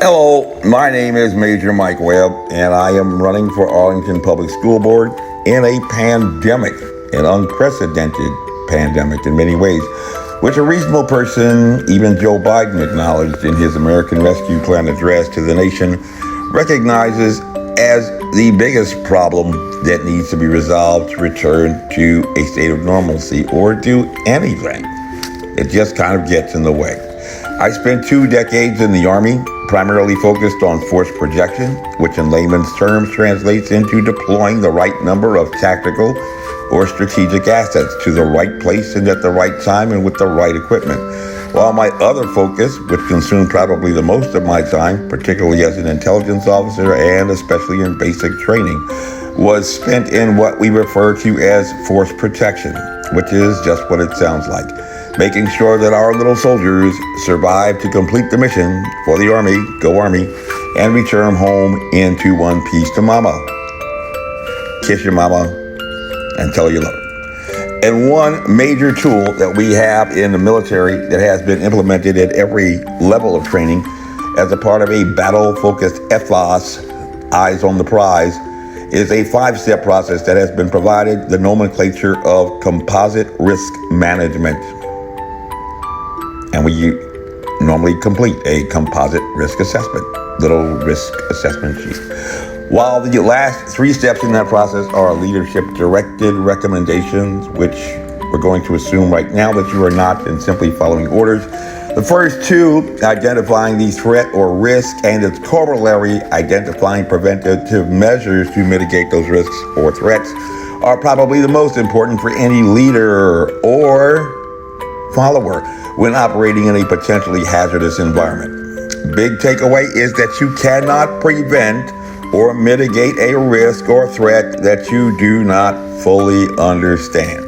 Hello, my name is Major Mike Webb, and I am running for Arlington Public School Board in a pandemic, an unprecedented pandemic in many ways, which a reasonable person, even Joe Biden, acknowledged in his American Rescue Plan address to the nation, recognizes as the biggest problem that needs to be resolved to return to a state of normalcy or do anything. It just kind of gets in the way. I spent 2 decades in the Army, primarily focused on force projection, which in layman's terms translates into deploying the right number of tactical or strategic assets to the right place and at the right time and with the right equipment. While my other focus, which consumed probably the most of my time, particularly as an intelligence officer and especially in basic training, was spent in what we refer to as force protection, which is just what it sounds like. Making sure that our little soldiers survive to complete the mission for the Army, go Army, and return home into one piece to mama. Kiss your mama and tell her you love her. And one major tool that we have in the military that has been implemented at every level of training as a part of a battle-focused EFOS, eyes on the prize, is a 5-step process that has been provided the nomenclature of composite risk management. And we normally complete a composite risk assessment, little risk assessment sheet. While the last 3 steps in that process are leadership-directed recommendations, which we're going to assume right now that you are not in simply following orders. The first 2, identifying the threat or risk, and its corollary, identifying preventative measures to mitigate those risks or threats, are probably the most important for any leader or follower when operating in a potentially hazardous environment. Big takeaway is that you cannot prevent or mitigate a risk or threat that you do not fully understand.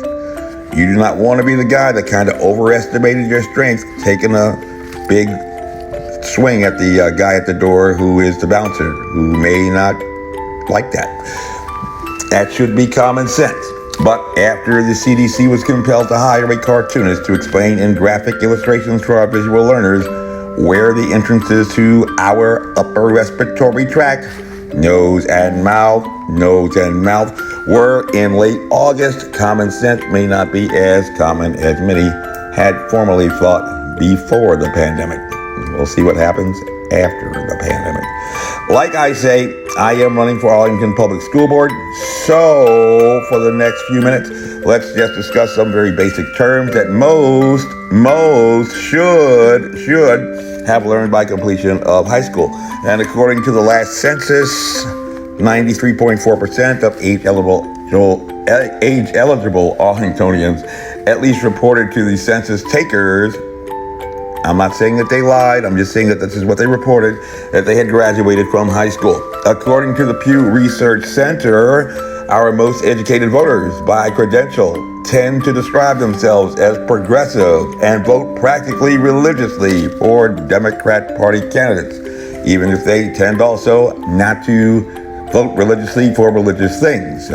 You do not want to be the guy that kind of overestimated your strength, taking a big swing at the guy at the door who is the bouncer, who may not like that. That should be common sense. But after the CDC was compelled to hire a cartoonist to explain in graphic illustrations for our visual learners where the entrances to our upper respiratory tract, nose and mouth, were in late August, common sense may not be as common as many had formerly thought before the pandemic. We'll see what happens after the pandemic. Like I say, I am running for Arlington Public School Board, so for the next few minutes, let's just discuss some very basic terms that most should have learned by completion of high school. And according to the last census, 93.4% of age-eligible Arlingtonians at least reported to the census takers. I'm not saying that they lied, I'm just saying that this is what they reported, that they had graduated from high school. According to the Pew Research Center, our most educated voters by credential tend to describe themselves as progressive and vote practically religiously for Democrat Party candidates, even if they tend also not to vote religiously for religious things,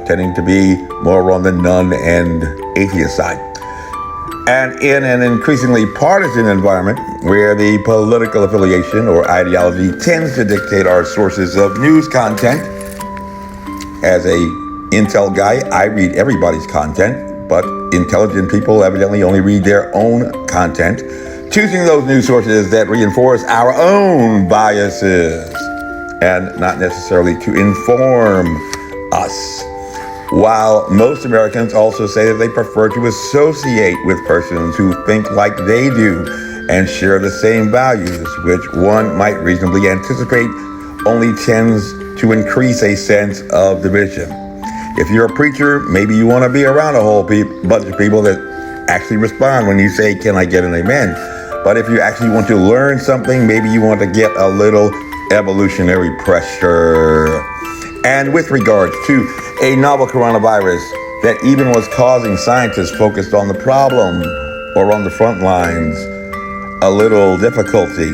tending to be more on the nun and atheist side. And in an increasingly partisan environment where the political affiliation or ideology tends to dictate our sources of news content, as a intel guy, I read everybody's content, but intelligent people evidently only read their own content, choosing those news sources that reinforce our own biases and not necessarily to inform us. While most Americans also say that they prefer to associate with persons who think like they do and share the same values, which one might reasonably anticipate only tends to increase a sense of division. If you're a preacher, maybe you want to be around a whole bunch of people that actually respond when you say, "Can I get an amen?" But if you actually want to learn something, maybe you want to get a little evolutionary pressure. And with regards to a novel coronavirus that even was causing scientists focused on the problem or on the front lines a little difficulty.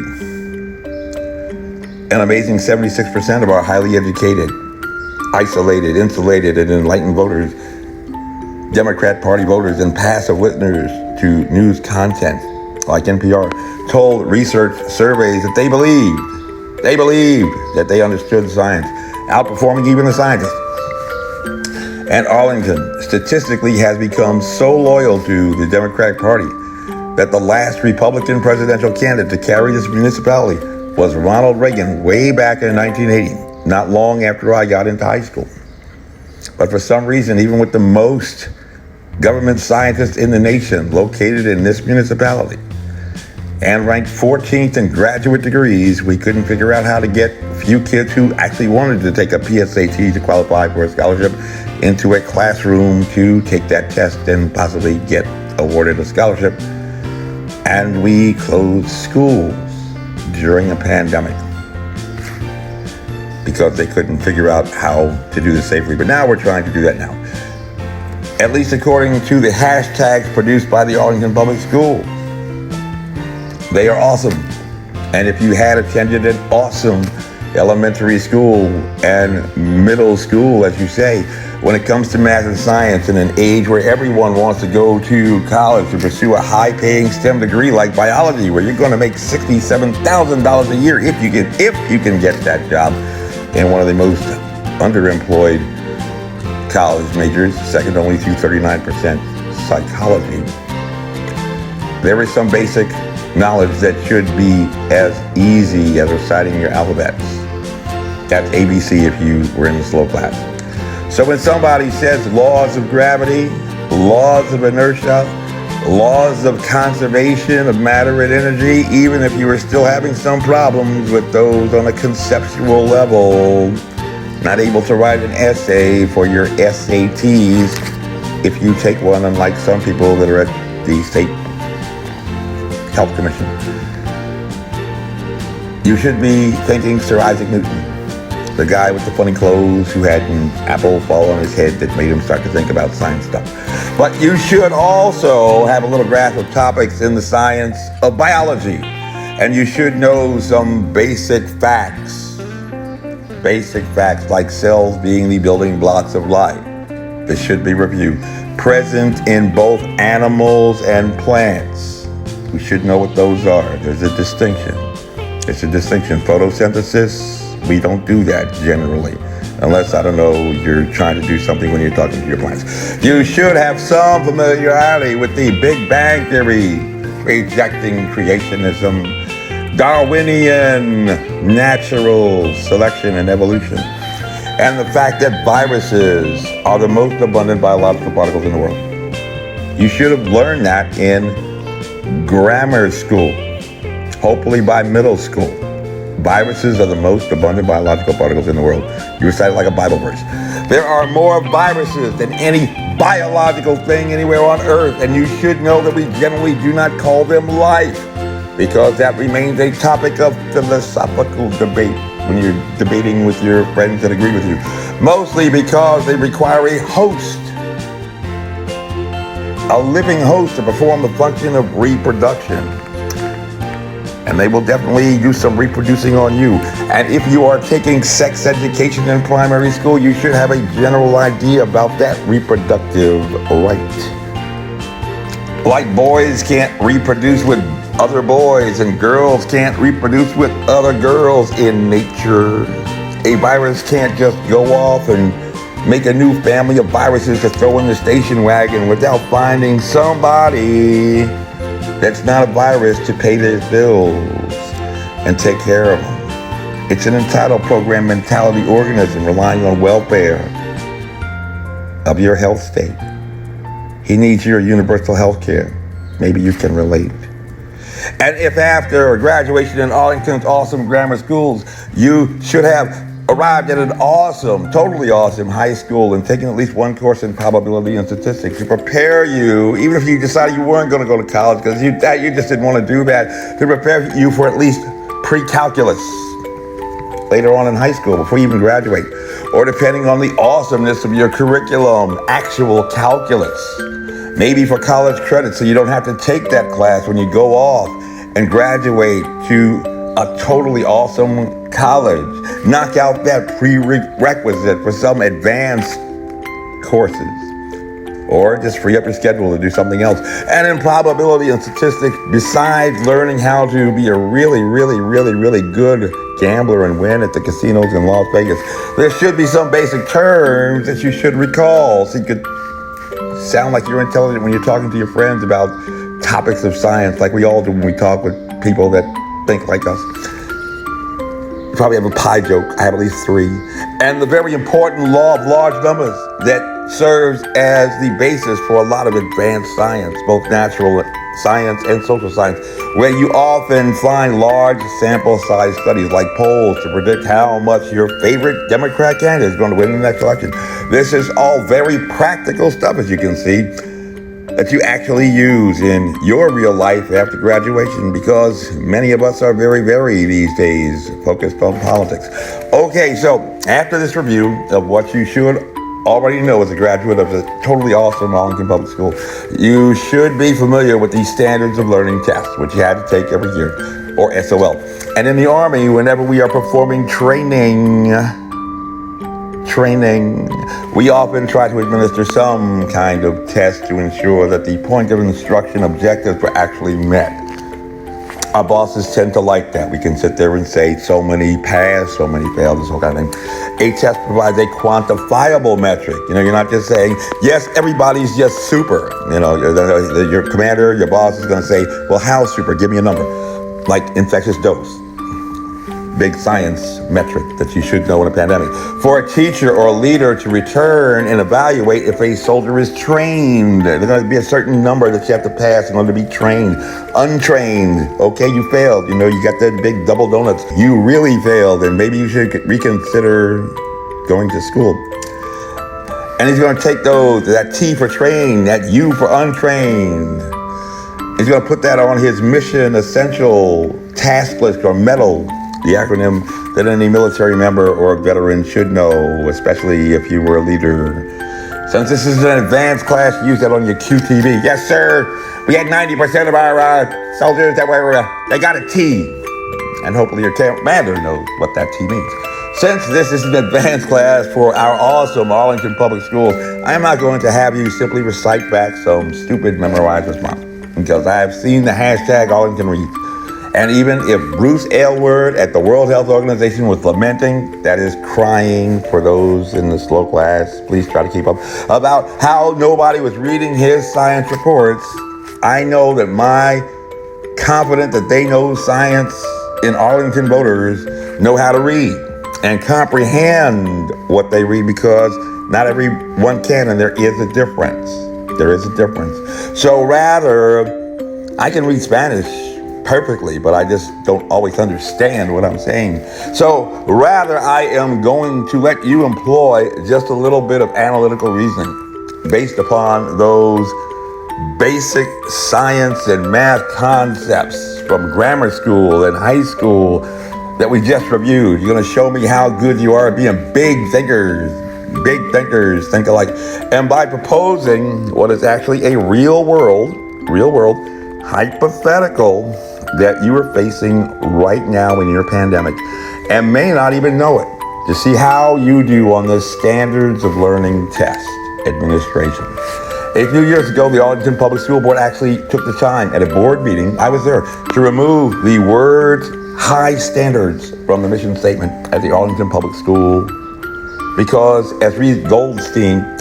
An amazing 76% of our highly educated, isolated, insulated, and enlightened voters, Democrat Party voters and passive listeners to news content like NPR, told research surveys that they believed They believed that they understood science, outperforming even the scientists. And Arlington statistically has become so loyal to the Democratic Party that the last Republican presidential candidate to carry this municipality was Ronald Reagan way back in 1980, not long after I got into high school. But for some reason, even with the most government scientists in the nation located in this municipality and ranked 14th in graduate degrees, we couldn't figure out how to get a few kids who actually wanted to take a PSAT to qualify for a scholarship into a classroom to take that test and possibly get awarded a scholarship. And we closed schools during a pandemic because they couldn't figure out how to do this safely. But now we're trying to do that now, at least according to the hashtags produced by the Arlington Public Schools. They are awesome. And if you had attended an awesome elementary school and middle school, as you say, when it comes to math and science in an age where everyone wants to go to college to pursue a high-paying STEM degree like biology, where you're going to make $67,000 a year if you can get that job in one of the most underemployed college majors, second only to 39% psychology. There is some basic knowledge that should be as easy as reciting your alphabets. That's ABC if you were in the slow class. So when somebody says laws of gravity, laws of inertia, laws of conservation of matter and energy, even if you were still having some problems with those on a conceptual level, not able to write an essay for your SATs, if you take one, unlike some people that are at the State Health Commission, you should be thanking Sir Isaac Newton, the guy with the funny clothes who had an apple fall on his head that made him start to think about science stuff. But you should also have a little grasp of topics in the science of biology. And you should know some basic facts. Basic facts like cells being the building blocks of life. This should be reviewed. Present in both animals and plants. We should know what those are. There's a distinction. It's a distinction. Photosynthesis, we don't do that generally, unless, I don't know, you're trying to do something when you're talking to your plants. You should have some familiarity with the Big Bang Theory, rejecting creationism, Darwinian natural selection and evolution, and the fact that viruses are the most abundant biological particles in the world. You should have learned that in grammar school, hopefully by middle school. Viruses are the most abundant biological particles in the world. You recite it like a Bible verse. There are more viruses than any biological thing anywhere on Earth, and you should know that we generally do not call them life, because that remains a topic of philosophical debate when you're debating with your friends that agree with you. Mostly because they require a host, a living host, to perform the function of reproduction. And they will definitely do some reproducing on you. And if you are taking sex education in primary school, you should have a general idea about that reproductive right. Like boys can't reproduce with other boys and girls can't reproduce with other girls in nature, a virus can't just go off and make a new family of viruses to throw in the station wagon without finding somebody that's not a virus to pay their bills and take care of them. It's an entitled program mentality organism relying on welfare of your health state. He needs your universal health care. Maybe you can relate. And if after graduation in Arlington's awesome grammar schools, you should have arrived at an awesome, totally awesome high school and taken at least one course in probability and statistics to prepare you, even if you decided you weren't going to go to college because you just didn't want to do that, to prepare you for at least pre-calculus later on in high school before you even graduate, or depending on the awesomeness of your curriculum, actual calculus. Maybe for college credit, so you don't have to take that class when you go off and graduate to a totally awesome college. Knock out that prerequisite for some advanced courses. or just free up your schedule to do something else. And in probability and statistics, besides learning how to be a really, really, really, really good gambler and win at the casinos in Las Vegas, there should be some basic terms that you should recall so you could sound like you're intelligent when you're talking to your friends about topics of science, like we all do when we talk with people that think like us. You probably have a pie joke. I have at least 3. And the very important law of large numbers that serves as the basis for a lot of advanced science, both natural science and social science, where you often find large sample size studies like polls to predict how much your favorite Democrat candidate is going to win the next election. This is all very practical stuff, as you can see, that you actually use in your real life after graduation, because many of us are very, very these days focused on politics. Okay, so after this review of what you should already know as a graduate of a totally awesome Arlington Public School, you should be familiar with these standards of learning tests, which you have to take every year, or SOL. And in the Army, whenever we are performing training, we often try to administer some kind of test to ensure that the point of instruction objectives were actually met. Our bosses tend to like that. We can sit there and say so many passed, so many failed, this whole kind of thing. A test provides a quantifiable metric. You're not just saying, yes, everybody's just super. Your commander, your boss is going to say, well, how super? Give me a number. Like infectious dose. Big science metric that you should know in a pandemic. For a teacher or a leader to return and evaluate if a soldier is trained, there's going to be a certain number that you have to pass in order to be trained. Untrained, okay, you failed. You got that big double donuts. You really failed, and maybe you should reconsider going to school. And he's going to take that T for trained, that U for untrained. He's going to put that on his mission essential task list or medal, the acronym that any military member or veteran should know, especially if you were a leader. Since this is an advanced class, use that on your QTV. Yes, sir. We had 90% of our soldiers that they got a T. And hopefully your commander knows what that T means. Since this is an advanced class for our awesome Arlington Public Schools, I'm not going to have you simply recite back some stupid memorized response, because I have seen the hashtag Arlington Reads. And even if Bruce Aylward at the World Health Organization was lamenting, that is crying for those in the slow class, please try to keep up, about how nobody was reading his science reports, I know that my confident that they know science in Arlington voters know how to read and comprehend what they read, because not everyone can, and there is a difference. There is a difference. So rather, I can read Spanish perfectly, but I just don't always understand what I'm saying. So rather, I am going to let you employ just a little bit of analytical reasoning based upon those basic science and math concepts from grammar school and high school that we just reviewed. You're going to show me how good you are at being big thinkers, think alike. And by proposing what is actually a real world hypothetical that you are facing right now in your pandemic and may not even know it, to see how you do on the standards of learning test administration. A few years ago, the Arlington Public School Board actually took the time at a board meeting, I was there, to remove the words high standards from the mission statement at the Arlington Public School, because as Reed Goldstein,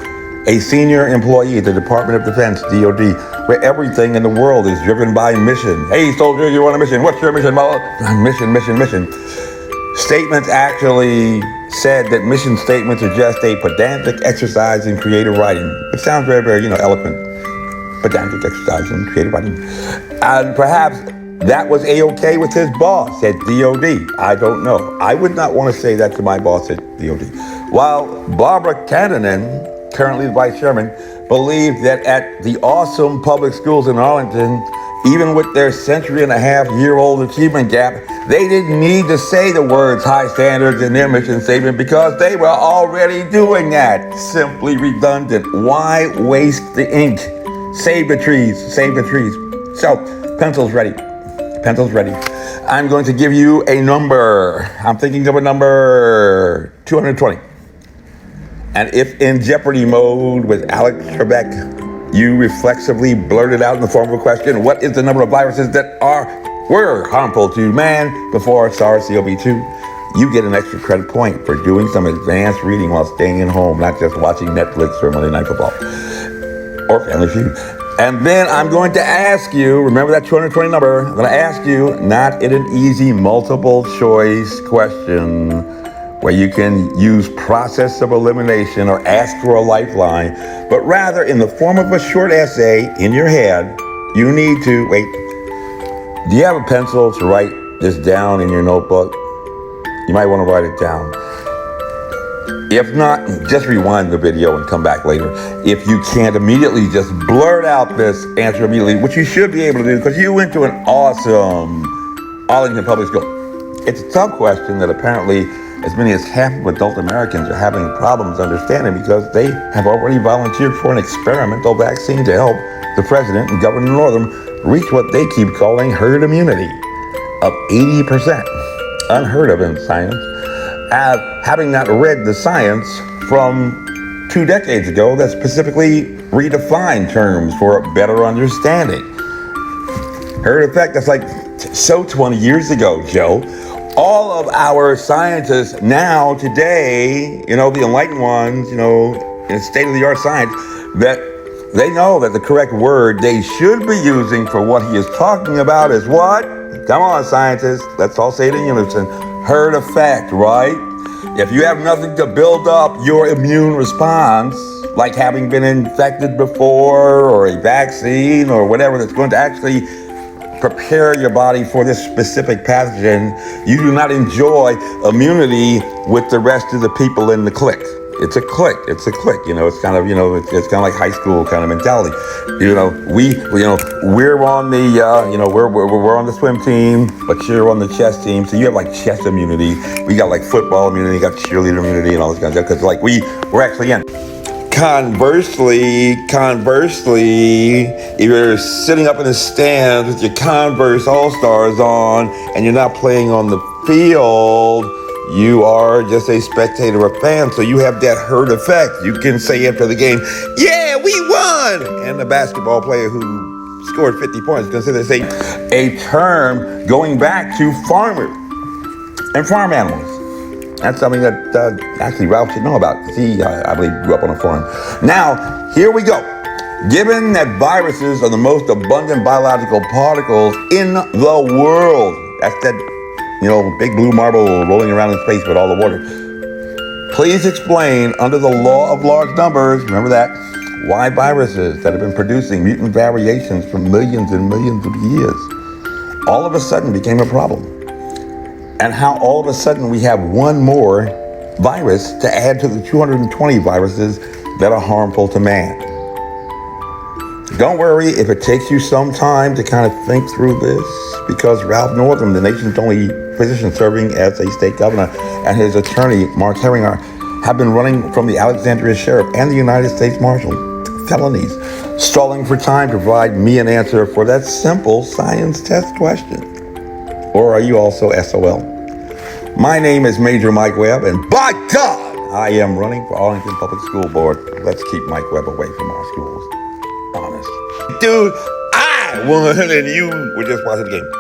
a senior employee at the Department of Defense, DOD, where everything in the world is driven by mission. Hey, soldier, you're on a mission. What's your mission? Mission. Statements actually said that mission statements are just a pedantic exercise in creative writing. It sounds very, very, eloquent. Pedantic exercise in creative writing. And perhaps that was A-okay with his boss at DOD. I don't know. I would not want to say that to my boss at DOD. While Barbara Cannonen, currently the vice chairman, believed that at the awesome public schools in Arlington, even with their century-and-a-half-year-old achievement gap, they didn't need to say the words high standards in their mission statement because they were already doing that. Simply redundant. Why waste the ink? Save the trees. So, pencils ready. I'm going to give you a number. I'm thinking of a number 220. And if in Jeopardy mode with Alex Trebek, you reflexively blurted out in the form of a question, what is the number of viruses that were harmful to man before SARS-CoV-2? You get an extra credit point for doing some advanced reading while staying at home, not just watching Netflix or Monday Night Football or Family Feud. And then I'm going to ask you, remember that 220 number, I'm going to ask you, not in an easy multiple choice question where you can use process of elimination or ask for a lifeline, but rather in the form of a short essay in your head. You need to, wait, do you have a pencil to write this down in your notebook? You might want to write it down. If not, just rewind the video and come back later. If you can't immediately just blurt out this answer immediately, which you should be able to do because you went to an awesome Arlington Public School. It's a tough question that apparently as many as half of adult Americans are having problems understanding because they have already volunteered for an experimental vaccine to help the president and Governor Northam reach what they keep calling herd immunity of 80%. Unheard of in science. Having not read the science from 2 decades ago that specifically redefined terms for a better understanding. Herd effect, that's like so 20 years ago, Joe. All of our scientists now, today, the enlightened ones, in state-of-the-art science, that they know that the correct word they should be using for what he is talking about is what? Come on, scientists, let's all say it in unison. Herd effect, right? If you have nothing to build up your immune response, like having been infected before or a vaccine or whatever that's going to actually prepare your body for this specific pathogen, you do not enjoy immunity with the rest of the people in the clique. It's a clique. It's kind of, it's kind of like high school kind of mentality. We're on the, we're on the swim team, but you're on the chess team. So you have like chess immunity. We got like football immunity, got cheerleader immunity and all this kind of stuff. Cause like we're actually in. Conversely, if you're sitting up in the stands with your Converse All-Stars on and you're not playing on the field, you are just a spectator or fan, so you have that herd effect. You can say after the game, yeah, we won! And the basketball player who scored 50 points is going to say a term going back to farmers and farm animals. That's something that actually Ralph should know about, because he, I believe, grew up on a farm. Now, here we go. Given that viruses are the most abundant biological particles in the world, that's that, big blue marble rolling around in space with all the water. Please explain, under the law of large numbers, remember that, why viruses that have been producing mutant variations for millions and millions of years all of a sudden became a problem. And how all of a sudden we have one more virus to add to the 220 viruses that are harmful to man. Don't worry if it takes you some time to kind of think through this, because Ralph Northam, the nation's only physician serving as a state governor, and his attorney, Mark Herringer, have been running from the Alexandria Sheriff and the United States Marshal felonies, stalling for time to provide me an answer for that simple science test question. Or are you also SOL? My name is Major Mike Webb, and by God, I am running for Arlington Public School Board. Let's keep Mike Webb away from our schools. Honest. Dude, I won and you were just watching the game.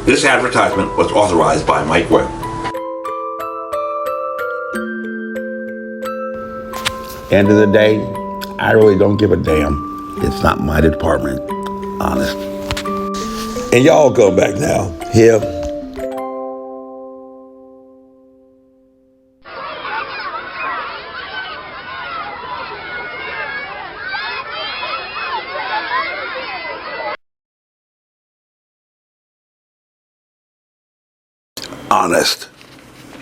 This advertisement was authorized by Mike Webb. End of the day, I really don't give a damn. It's not my department. Honest. And y'all come back now. Here. Honest.